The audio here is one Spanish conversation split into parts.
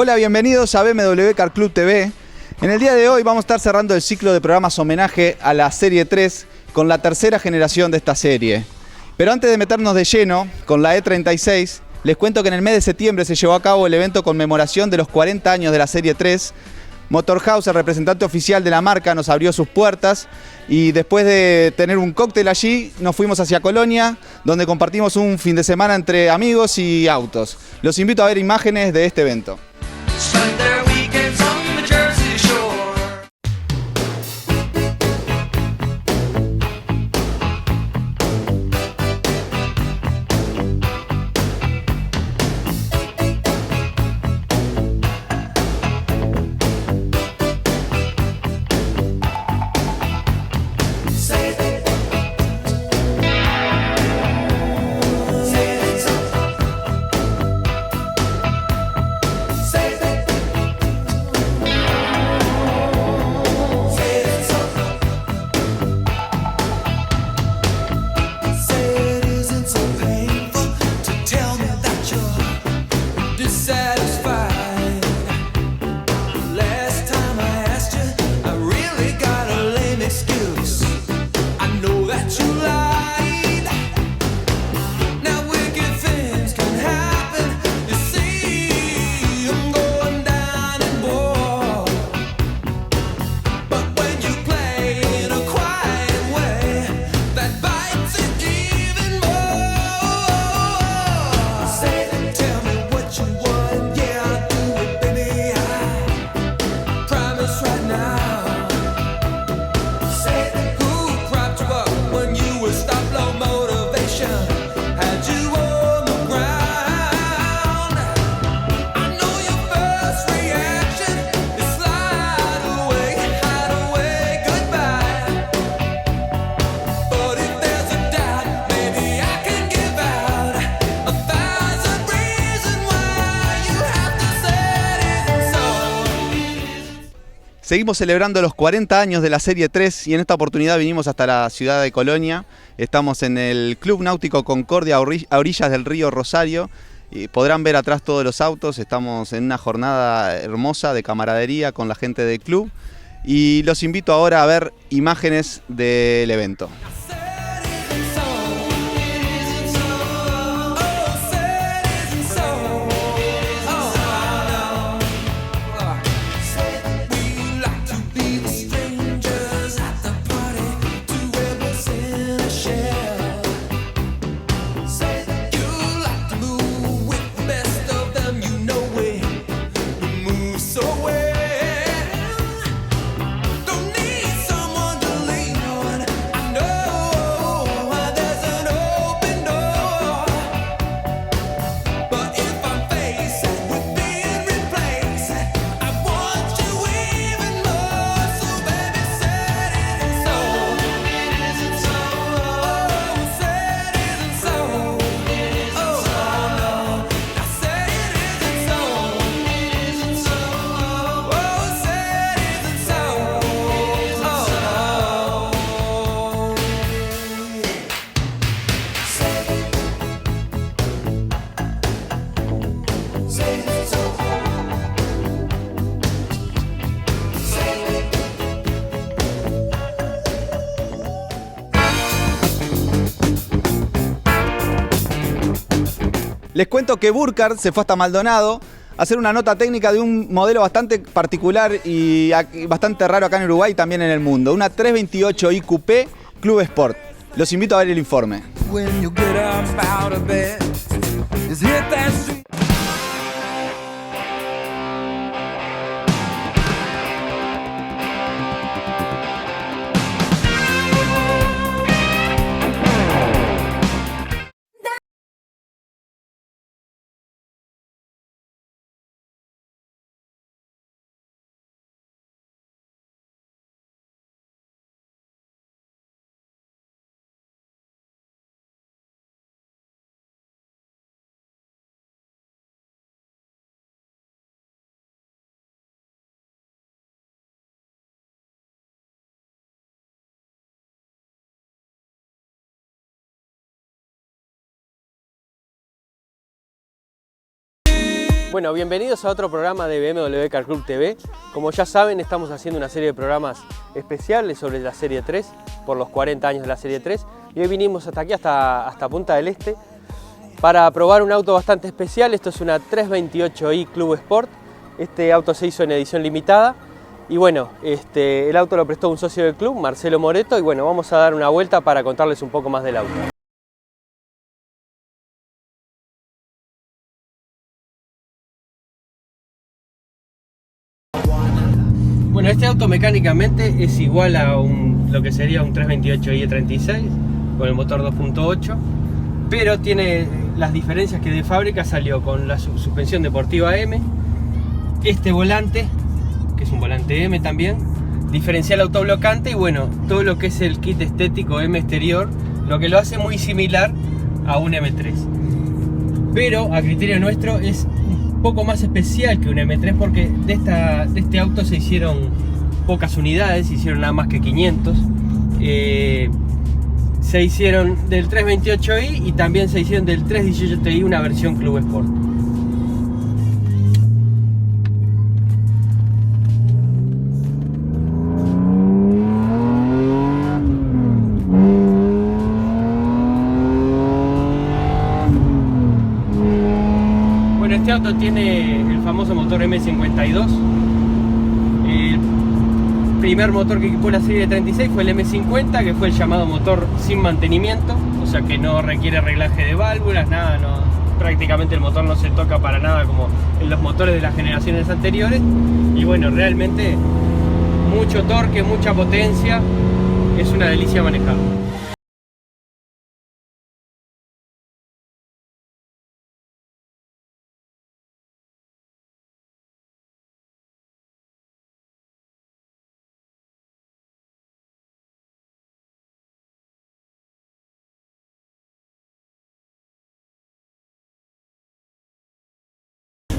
Hola, bienvenidos a BMW Car Club TV. En el día de hoy vamos a estar cerrando el ciclo de programas homenaje a la Serie 3 con la tercera generación de esta serie. Pero antes de meternos de lleno con la E36, les cuento que en el mes de septiembre se llevó a cabo el evento conmemoración de los 40 años de la Serie 3. Motorhouse, el representante oficial de la marca, nos abrió sus puertas y después de tener un cóctel allí nos fuimos hacia Colonia, donde compartimos un fin de semana entre amigos y autos. Los invito a ver imágenes de este evento. Seguimos celebrando los 40 años de la Serie 3 y en esta oportunidad vinimos hasta la ciudad de Colonia. Estamos en el Club Náutico Concordia a orillas del río Rosario. Y podrán ver atrás todos los autos. Estamos en una jornada hermosa de camaradería con la gente del club. Y los invito ahora a ver imágenes del evento. Les cuento que Burkhardt se fue hasta Maldonado a hacer una nota técnica de un modelo bastante particular y bastante raro acá en Uruguay y también en el mundo. Una 328 IQP Club Sport. Los invito a ver el informe. Bueno, bienvenidos a otro programa de BMW Car Club TV. Como ya saben, estamos haciendo una serie de programas especiales sobre la Serie 3, por los 40 años de la Serie 3. Y hoy vinimos hasta aquí, hasta Punta del Este, para probar un auto bastante especial. Esto es una 328i Club Sport. Este auto se hizo en edición limitada. Y bueno, el auto lo prestó un socio del club, Marcelo Moreto. Y bueno, vamos a dar una vuelta para contarles un poco más del auto. Bueno, este auto mecánicamente es igual a lo que sería un 328i E36 con el motor 2.8, pero tiene las diferencias que de fábrica salió con la suspensión deportiva M, este volante, que es un volante M también, diferencial autoblocante y bueno, todo lo que es el kit estético M exterior, lo que lo hace muy similar a un M3. Pero a criterio nuestro es poco más especial que un M3 porque de este auto se hicieron pocas unidades, se hicieron nada más que 500. Se hicieron del 328i y también se hicieron del 318i una versión Club Sport. Este auto tiene el famoso motor M52. El primer motor que equipó la serie 36 fue el M50, que fue el llamado motor sin mantenimiento, o sea que no requiere reglaje de válvulas, nada, prácticamente el motor no se toca para nada como en los motores de las generaciones anteriores. Y bueno, realmente mucho torque, mucha potencia, es una delicia manejarlo.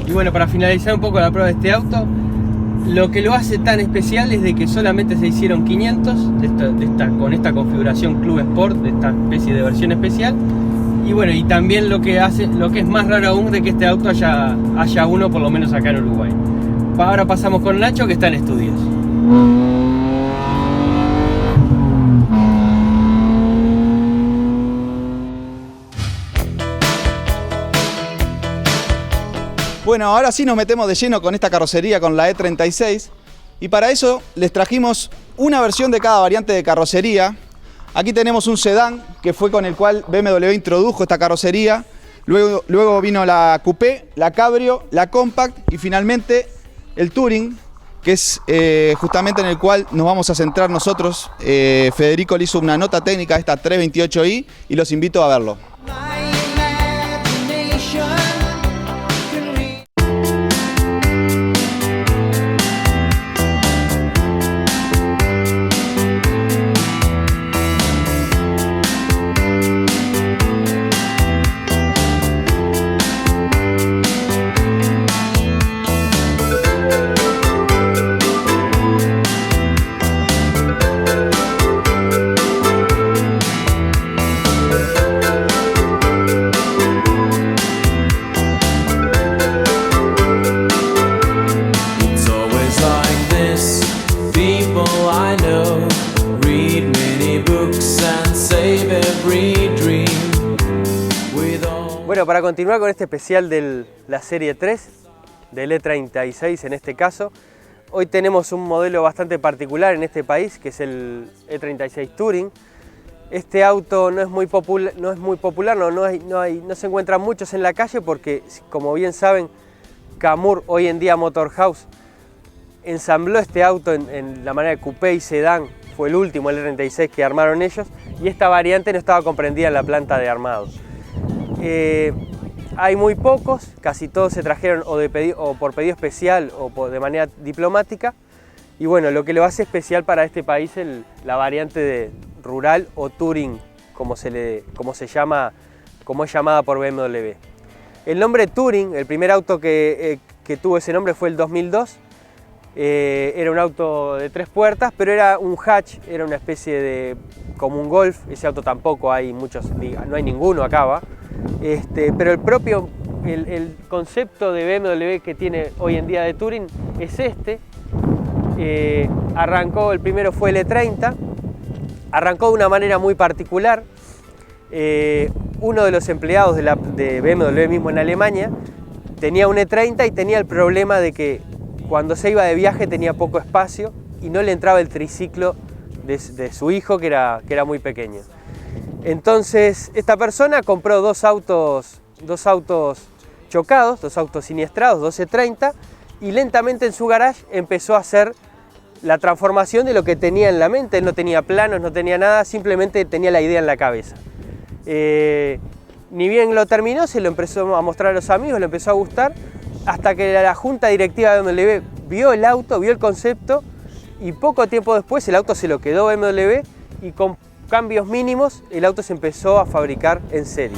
Y bueno, para finalizar un poco la prueba de este auto, lo que lo hace tan especial es de que solamente se hicieron 500 con esta configuración Club Sport, de esta especie de versión especial. Y bueno, y también lo que es más raro aún, de que este auto haya uno por lo menos acá en Uruguay. Ahora pasamos con Nacho, que está en estudios. Bueno, ahora sí nos metemos de lleno con esta carrocería, con la E36. Y para eso les trajimos una versión de cada variante de carrocería. Aquí tenemos un sedán, que fue con el cual BMW introdujo esta carrocería. Luego vino la Coupé, la Cabrio, la Compact y finalmente el Touring, que es justamente en el cual nos vamos a centrar nosotros. Federico le hizo una nota técnica a esta 328i y los invito a verlo. Bueno, para continuar con este especial de la Serie 3, del E36 en este caso, hoy tenemos un modelo bastante particular en este país, que es el E36 Touring. Este auto no es muy popular, no se encuentran muchos en la calle porque, como bien saben, Camur, hoy en día Motorhouse, ensambló este auto en la manera de coupé y sedán. Fue el último, el E36, que armaron ellos, y esta variante no estaba comprendida en la planta de armado. Hay muy pocos, casi todos se trajeron o por pedido especial o de manera diplomática. Y bueno, lo que lo hace especial para este país es la variante de rural o touring, como es llamada por BMW. El nombre Touring, el primer auto que tuvo ese nombre fue el 2002. Era un auto de 3 puertas, pero era un hatch, era una especie de como un Golf. Ese auto tampoco hay muchos, no hay ninguno acá, ¿va? Pero el propio el concepto de BMW que tiene hoy en día de Touring es este. Arrancó, el primero fue el E30, arrancó de una manera muy particular. Uno de los empleados de BMW mismo en Alemania tenía un E30 y tenía el problema de que cuando se iba de viaje tenía poco espacio y no le entraba el triciclo de su hijo que era muy pequeño. Entonces esta persona compró dos autos chocados, dos autos siniestrados, dos E30, y lentamente en su garage empezó a hacer la transformación de lo que tenía en la mente. Él no tenía planos, no tenía nada, simplemente tenía la idea en la cabeza. Ni bien lo terminó, se lo empezó a mostrar a los amigos, le empezó a gustar, hasta que la junta directiva de BMW vio el auto, vio el concepto, y poco tiempo después el auto se lo quedó BMW y con cambios mínimos el auto se empezó a fabricar en serie.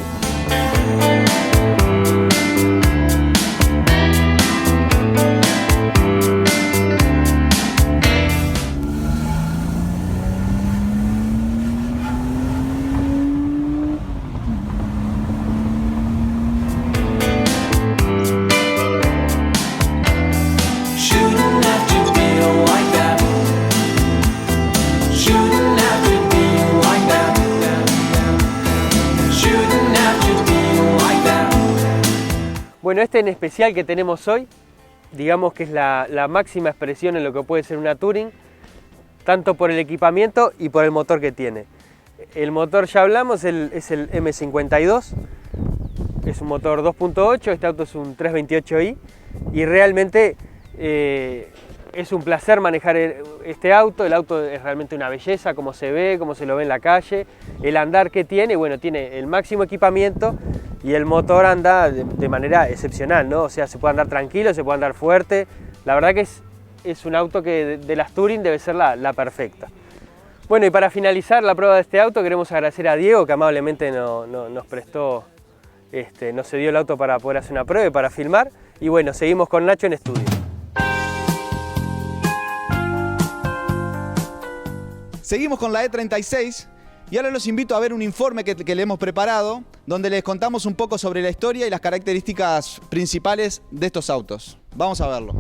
Bueno, este en especial que tenemos hoy, digamos que es la máxima expresión en lo que puede ser una Touring, tanto por el equipamiento y por el motor que tiene. El motor, ya hablamos, es el M52, es un motor 2.8, este auto es un 328i y realmente es un placer manejar este auto. El auto es realmente una belleza, como se ve, como se lo ve en la calle, el andar que tiene, bueno, tiene el máximo equipamiento y el motor anda de manera excepcional, ¿no? O sea, se puede andar tranquilo, se puede andar fuerte. La verdad que es un auto que de las Touring debe ser la perfecta. Bueno, y para finalizar la prueba de este auto queremos agradecer a Diego, que amablemente nos prestó, nos cedió el auto para poder hacer una prueba y para filmar. Y bueno, seguimos con Nacho en estudio. Seguimos con la E36 y ahora los invito a ver un informe que le hemos preparado, donde les contamos un poco sobre la historia y las características principales de estos autos. Vamos a verlo.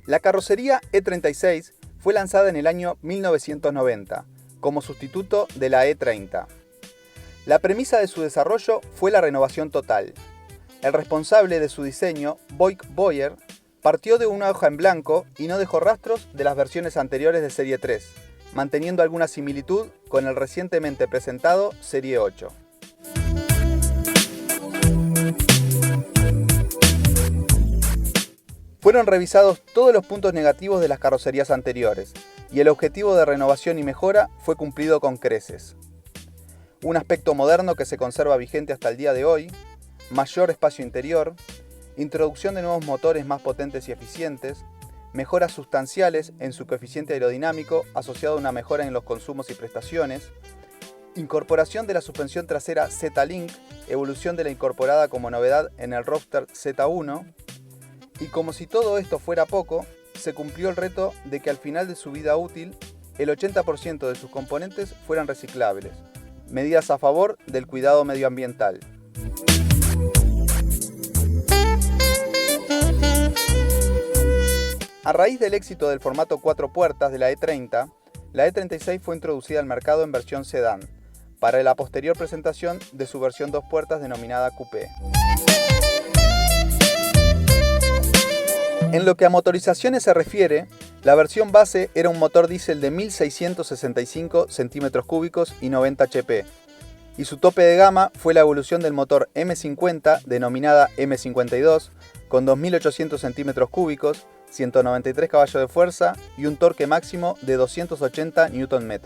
La carrocería E36 fue lanzada en el año 1990 como sustituto de la E30. La premisa de su desarrollo fue la renovación total. El responsable de su diseño, Voigt Boyer, partió de una hoja en blanco y no dejó rastros de las versiones anteriores de Serie 3, manteniendo alguna similitud con el recientemente presentado Serie 8. Fueron revisados todos los puntos negativos de las carrocerías anteriores, y el objetivo de renovación y mejora fue cumplido con creces. Un aspecto moderno que se conserva vigente hasta el día de hoy, mayor espacio interior, introducción de nuevos motores más potentes y eficientes, mejoras sustanciales en su coeficiente aerodinámico asociado a una mejora en los consumos y prestaciones, incorporación de la suspensión trasera Z-Link, evolución de la incorporada como novedad en el Roadster Z1, y como si todo esto fuera poco, se cumplió el reto de que al final de su vida útil, el 80% de sus componentes fueran reciclables, medidas a favor del cuidado medioambiental. A raíz del éxito del formato 4 puertas de la E30, la E36 fue introducida al mercado en versión sedán, para la posterior presentación de su versión 2 puertas denominada Coupé. En lo que a motorizaciones se refiere, la versión base era un motor diésel de 1665 centímetros cúbicos y 90 HP, y su tope de gama fue la evolución del motor M50 denominada M52 con 2800 centímetros cúbicos, 193 caballos de fuerza y un torque máximo de 280 Nm.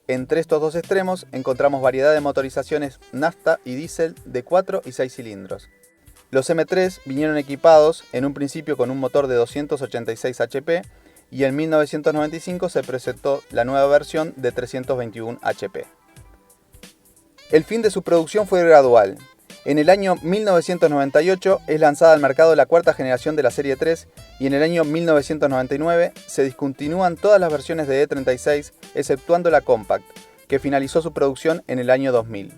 Entre estos dos extremos encontramos variedad de motorizaciones nafta y diésel de 4 y 6 cilindros. Los M3 vinieron equipados en un principio con un motor de 286 HP y en 1995 se presentó la nueva versión de 321 HP. El fin de su producción fue gradual. En el año 1998 es lanzada al mercado la cuarta generación de la Serie 3 y en el año 1999 se discontinúan todas las versiones de E36 exceptuando la Compact, que finalizó su producción en el año 2000.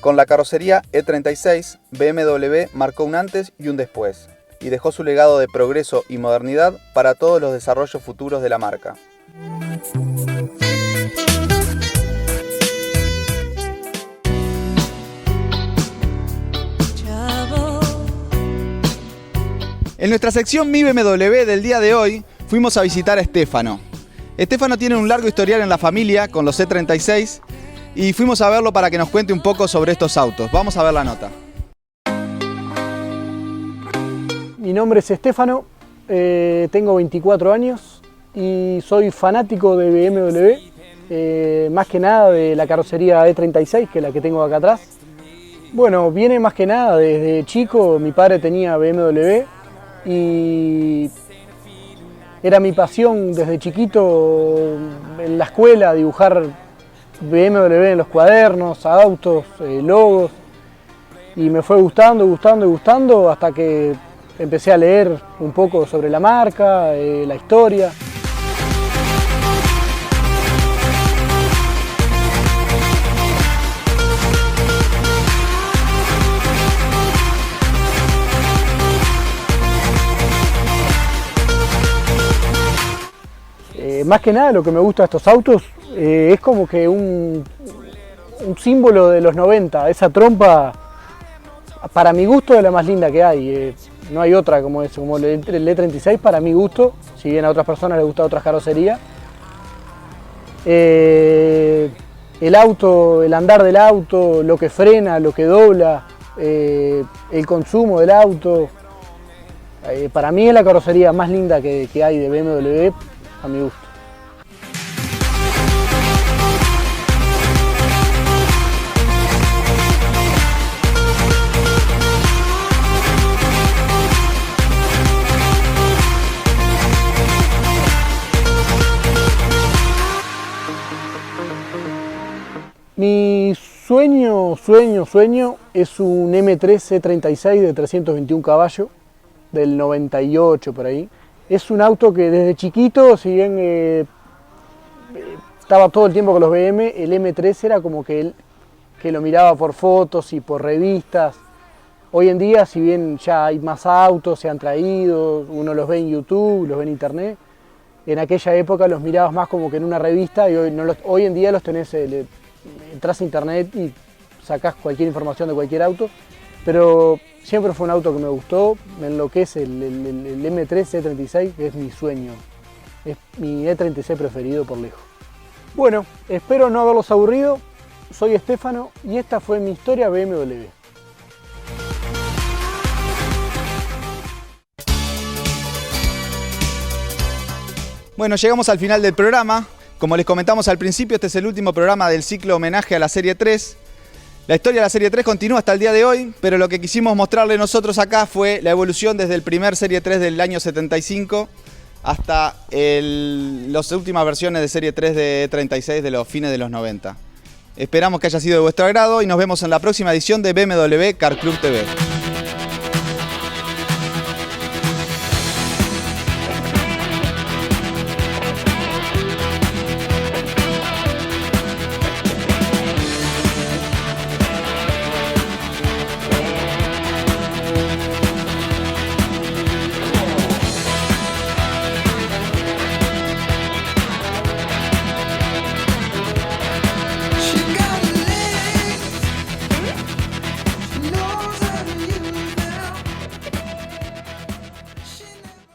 Con la carrocería E36, BMW marcó un antes y un después, y dejó su legado de progreso y modernidad para todos los desarrollos futuros de la marca. En nuestra sección Mi BMW del día de hoy, fuimos a visitar a Stefano. Stefano tiene un largo historial en la familia con los E36 y fuimos a verlo para que nos cuente un poco sobre estos autos. Vamos a ver la nota. Mi nombre es Stefano, tengo 24 años y soy fanático de BMW, más que nada de la carrocería E36, que es la que tengo acá atrás. Bueno, viene más que nada desde chico, mi padre tenía BMW y era mi pasión desde chiquito en la escuela dibujar BMW en los cuadernos, autos, logos, y me fue gustando hasta que empecé a leer un poco sobre la marca, la historia. Más que nada lo que me gusta de estos autos es como que un símbolo de los 90, esa trompa para mi gusto es la más linda que hay, no hay otra como eso, como el E36 para mi gusto, si bien a otras personas les gusta otras carrocerías. El auto, el andar del auto, lo que frena, lo que dobla, el consumo del auto, para mí es la carrocería más linda que hay de BMW a mi gusto. Mi sueño es un M3 E36 de 321 caballos, del 98 por ahí. Es un auto que desde chiquito, si bien estaba todo el tiempo con los BM, el M3 era como que lo miraba por fotos y por revistas. Hoy en día, si bien ya hay más autos, se han traído, uno los ve en YouTube, los ve en internet, en aquella época los mirabas más como que en una revista y hoy en día los tenés, entras a internet y sacás cualquier información de cualquier auto, pero siempre fue un auto que me gustó, me enloquece el M3 E36, que es mi sueño, es mi E36 preferido por lejos. Bueno, espero no haberlos aburrido, soy Stefano y esta fue mi historia BMW. Bueno, llegamos al final del programa. Como les comentamos al principio, este es el último programa del ciclo homenaje a la Serie 3. La historia de la Serie 3 continúa hasta el día de hoy, pero lo que quisimos mostrarle nosotros acá fue la evolución desde el primer Serie 3 del año 75 hasta las últimas versiones de Serie 3 de E36 de los fines de los 90. Esperamos que haya sido de vuestro agrado y nos vemos en la próxima edición de BMW Car Club TV.